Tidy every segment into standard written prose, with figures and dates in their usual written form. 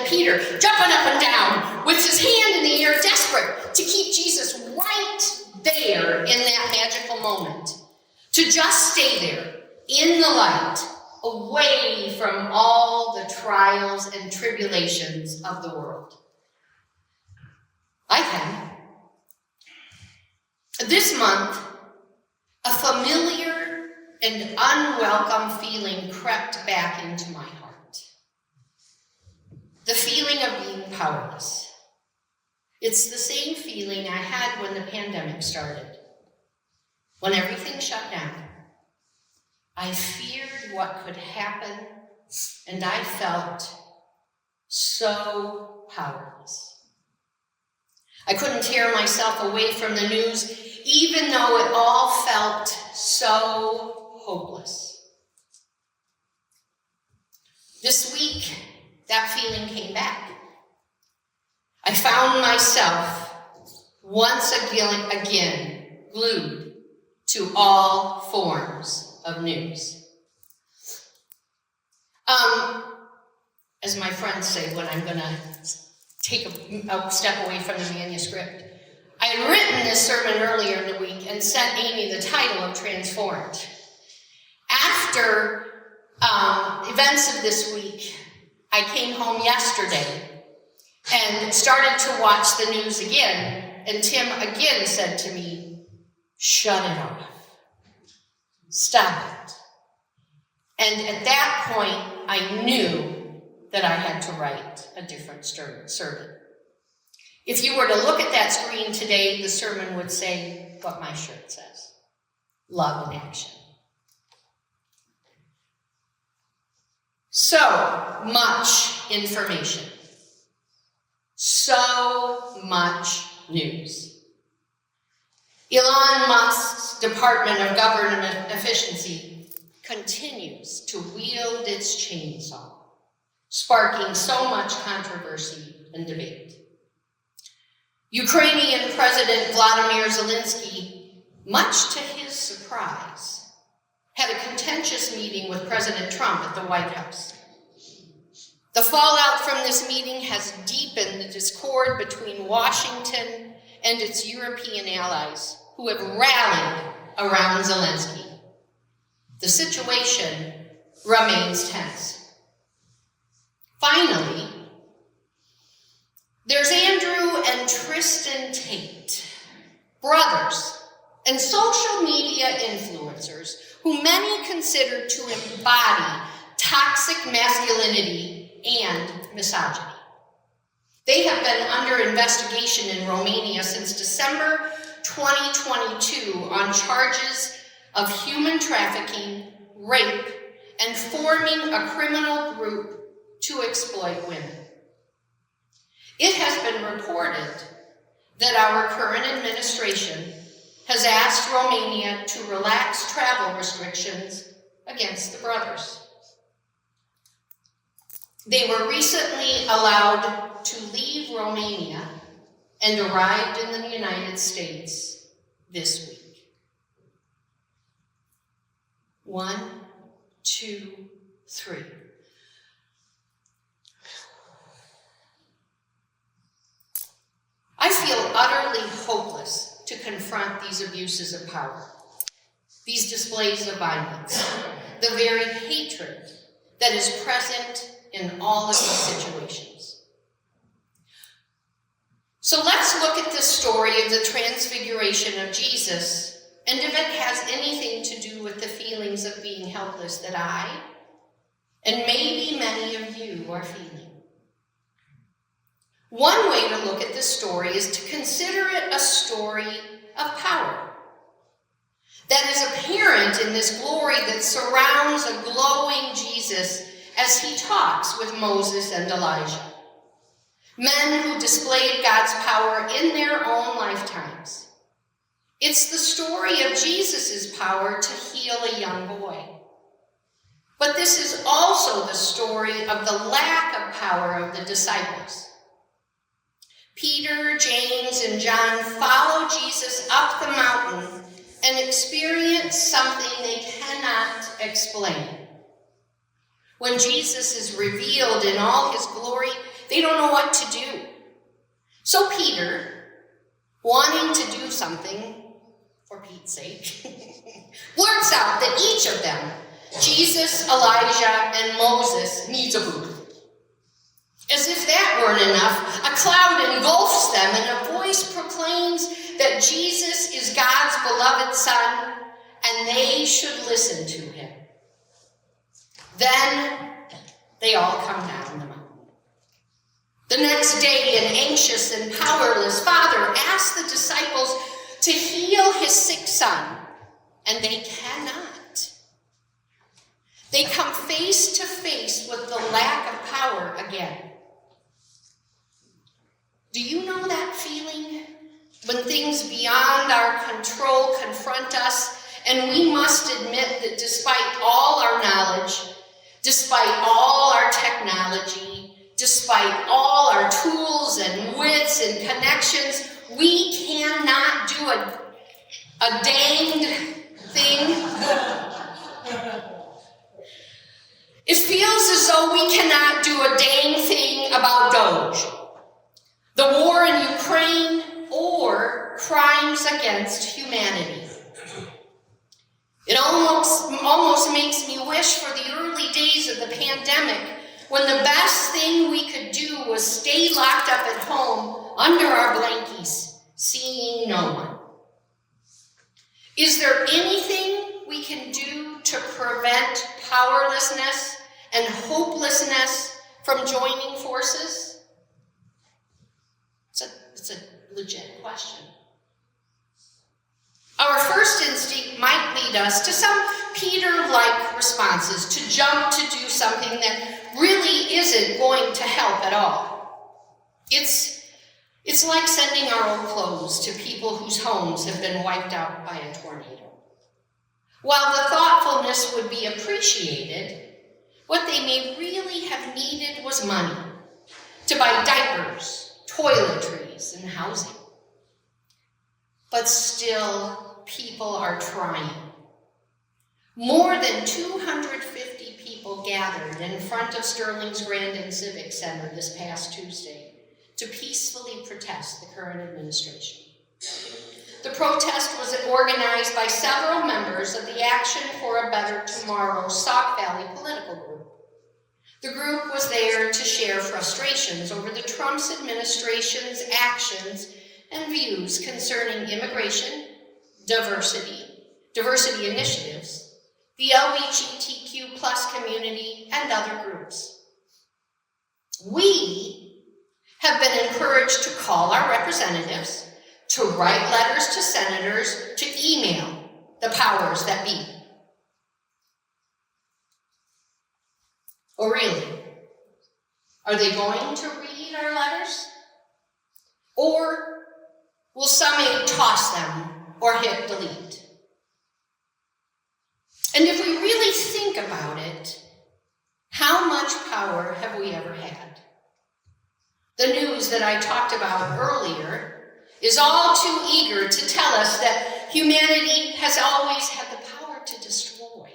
Peter, jumping up and down with his hand in the air, desperate to keep Jesus right there in that magical moment. To just stay there in the light, away from all the trials and tribulations of the world. I can. This month, a familiar and unwelcome feeling crept back into my heart. The feeling of being powerless. It's the same feeling I had when the pandemic started. When everything shut down, I feared what could happen, and I felt so powerless. I couldn't tear myself away from the news, even though it all felt so hopeless. This week, that feeling came back. I found myself once again glued to all forms of news. As my friends say when I'm going to take a step away from the manuscript, I had written this sermon earlier in the week and sent Amy the title of Transformed. After events of this week, I came home yesterday and started to watch the news again, and Tim again said to me, "Shut it off. Stop it." And at that point, I knew that I had to write a different sermon. If you were to look at that screen today, the sermon would say what my shirt says: love in action. So much information. So much news. Elon Musk's Department of Government Efficiency continues to wield its chainsaw, sparking so much controversy and debate. Ukrainian President Vladimir Zelensky, much to his surprise, had a contentious meeting with President Trump at the White House. The fallout from this meeting has deepened the discord between Washington and its European allies who have rallied around Zelensky. The situation remains tense. Finally, there's Andrew and Tristan Tate, brothers and social media influencers who many consider to embody toxic masculinity and misogyny. They have been under investigation in Romania since December 2022 on charges of human trafficking, rape, and forming a criminal group to exploit women. It has been reported that our current administration has asked Romania to relax travel restrictions against the brothers. They were recently allowed to leave Romania and arrived in the United States this week. 1, 2, 3. I feel utterly hopeless to confront these abuses of power, these displays of violence, the very hatred that is present in all of these situations. So let's look at the story of the Transfiguration of Jesus, and if it has anything to do with the feelings of being helpless that I, and maybe many of you, are feeling. One way to look at this story is to consider it a story of power that is apparent in this glory that surrounds a glowing Jesus as he talks with Moses and Elijah, men who displayed God's power in their own lifetimes. It's the story of Jesus' power to heal a young boy. But this is also the story of the lack of power of the disciples. Peter, James, and John follow Jesus up the mountain and experience something they cannot explain. When Jesus is revealed in all his glory, they don't know what to do. So Peter, wanting to do something, for Pete's sake, blurts out that each of them, Jesus, Elijah, and Moses, needs a booth. As if that weren't enough, a cloud engulfs them and a voice proclaims that Jesus is God's beloved Son and they should listen to him. Then they all come down the mountain. The next day, an anxious and powerless father asks the disciples to heal his sick son, and they cannot. They come face to face with the lack of power again. Do you know that feeling? When things beyond our control confront us, and we must admit that despite all our knowledge, despite all our technology, despite all our tools and wits and connections, we cannot do a danged thing. It feels as though we cannot do a dang thing about Doge, the war in Ukraine, or crimes against humanity. It almost makes me wish for the early days of the pandemic, when the best thing we could do was stay locked up at home under our blankies, seeing no one. Is there anything we can do to prevent powerlessness and hopelessness from joining forces? It's a legit question. Our first instinct might lead us to some Peter-like responses, to jump to do something that really isn't going to help at all. It's like sending our old clothes to people whose homes have been wiped out by a tornado. While the thoughtfulness would be appreciated, what they may really have needed was money to buy diapers, toiletries, and housing. But still, people are trying. More than 250 people gathered in front of Sterling's Grandin Civic Center this past Tuesday to peacefully protest the current administration. The The protest was organized by several members of the Action for a Better Tomorrow Sauk Valley political group. The group was there to share frustrations over the Trump administration's actions and views concerning immigration, diversity initiatives, the LGBTQ plus community, and other groups. We have been encouraged to call our representatives, to write letters to senators, to email the powers that be. Oh, really? Are they going to read our letters? Or will somebody toss them or hit delete? And if we really think about it, how much power have we ever had? The news that I talked about earlier is all too eager to tell us that humanity has always had the power to destroy,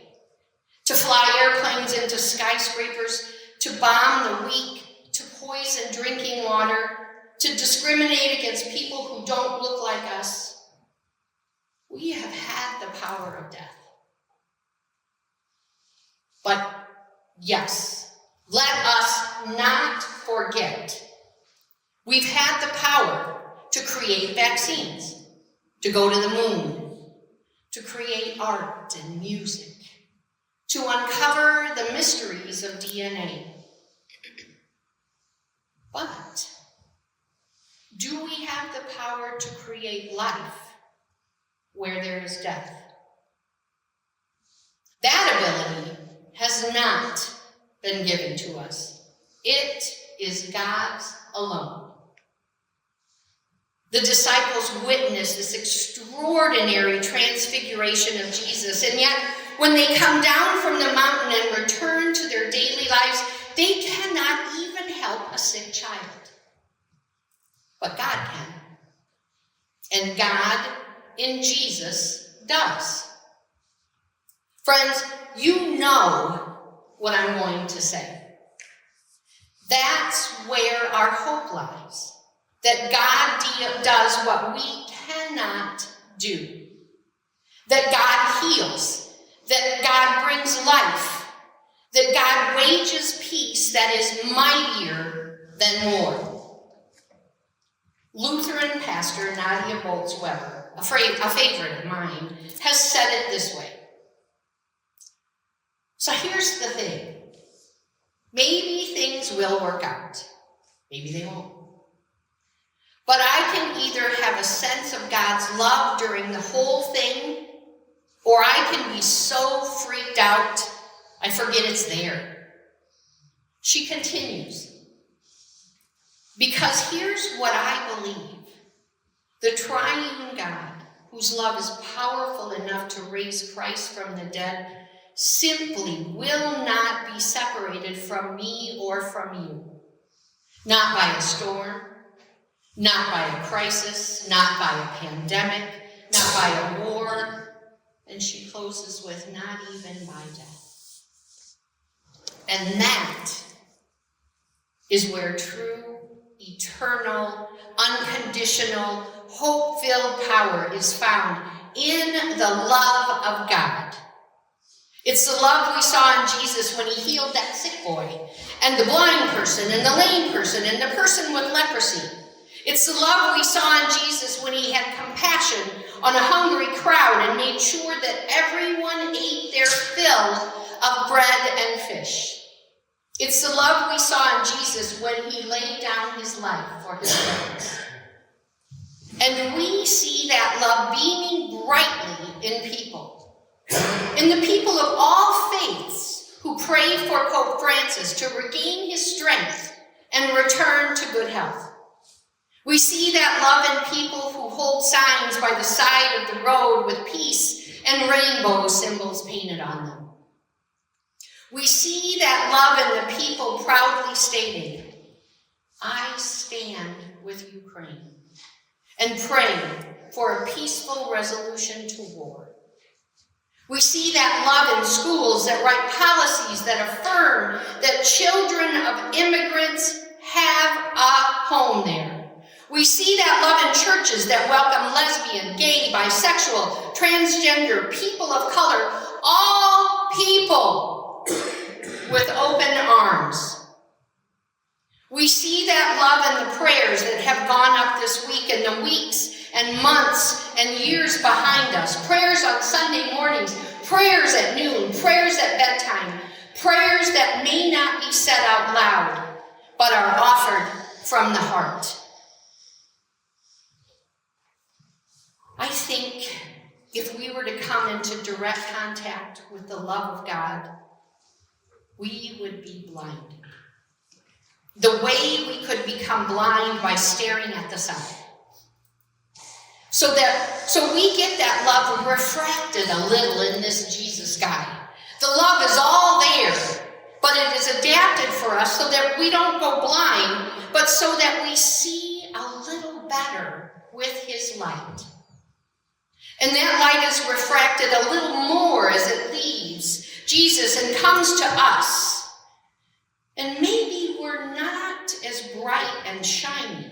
to fly airplanes into skyscrapers, to bomb the weak, to poison drinking water, to discriminate against people who don't look like us. We have had the power of death. But yes, let us not forget, we've had the power to create vaccines, to go to the moon, to create art and music, to uncover the mysteries of DNA. But do we have the power to create life where there is death? That ability has not been given to us. It is God's alone. The disciples witnessed this extraordinary transfiguration of Jesus, and yet when they come down from the mountain and return to their daily lives, they cannot even help a sick child. But God can. And God in Jesus does. Friends, you know what I'm going to say. That's where our hope lies. That God does what we cannot do. That God heals. That God brings life. That God wages peace that is mightier than war. Lutheran pastor Nadia Bolz-Weber, a favorite of mine, has said it this way. So here's the thing. Maybe things will work out. Maybe they won't. But I can either have a sense of God's love during the whole thing, or I can be so freaked out, I forget it's there. She continues, because here's what I believe. The triune God, whose love is powerful enough to raise Christ from the dead, simply will not be separated from me or from you. Not by a storm, not by a crisis, not by a pandemic, not by a war. And she closes with, not even by death. And that is where true, eternal, unconditional, hope-filled power is found, in the love of God. It's the love we saw in Jesus when he healed that sick boy, and the blind person, and the lame person, and the person with leprosy. It's the love we saw in Jesus when he had compassion on a hungry crowd and made sure that everyone ate their fill of bread and fish. It's the love we saw in Jesus when he laid down his life for his friends. And we see that love beaming brightly in people. In the people of all faiths who prayed for Pope Francis to regain his strength and return to good health. We see that love in people who hold signs by the side of the road with peace and rainbow symbols painted on them. We see that love in the people proudly stating, I stand with Ukraine, and praying for a peaceful resolution to war. We see that love in schools that write policies that affirm that children of immigrants have a home there. We see that love in churches that welcome lesbian, gay, bisexual, transgender, people of color, all people with open arms. We see that love in the prayers that have gone up this week and the weeks and months and years behind us. Prayers on Sunday mornings, prayers at noon, prayers at bedtime, prayers that may not be said out loud, but are offered from the heart. I think if we were to come into direct contact with the love of God, we would be blind. The way we could become blind by staring at the sun. So we get that love refracted a little in this Jesus guy. The love is all there, but it is adapted for us so that we don't go blind, but so that we see a little better with his light. And that light is refracted a little more as it leaves Jesus and comes to us. And maybe we're not as bright and shiny.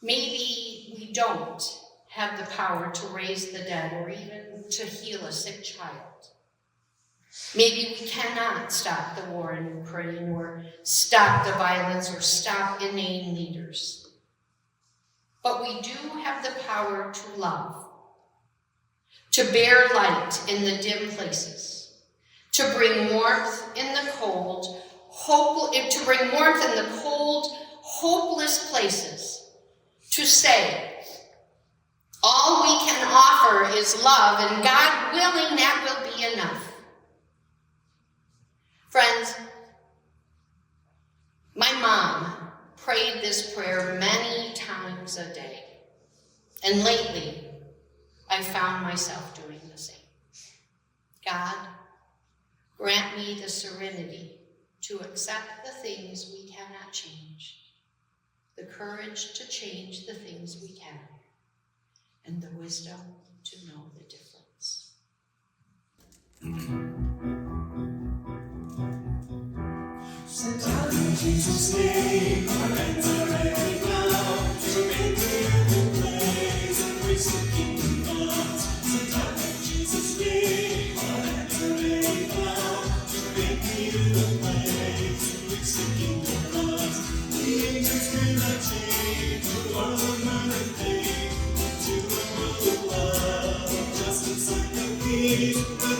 Maybe we don't have the power to raise the dead or even to heal a sick child. Maybe we cannot stop the war in Ukraine or stop the violence or stop inane leaders. But we do have the power to love, to bear light in the dim places, to bring warmth in the cold, hopeless places, to say, all we can offer is love, and God willing, that will be enough. Friends, my mom prayed this prayer many times a day, and lately, I found myself doing the same. God, grant me the serenity to accept the things we cannot change, the courage to change the things we can, and the wisdom to know the difference. Sent out in Jesus' name, our hands are ready now to make a new place and raise the kingdom gods. Sent out in Jesus' name, our hands are ready now to make a new place and raise the kingdom gods. The angels cannot change the world of earth and fame to a world of love, justice and peace.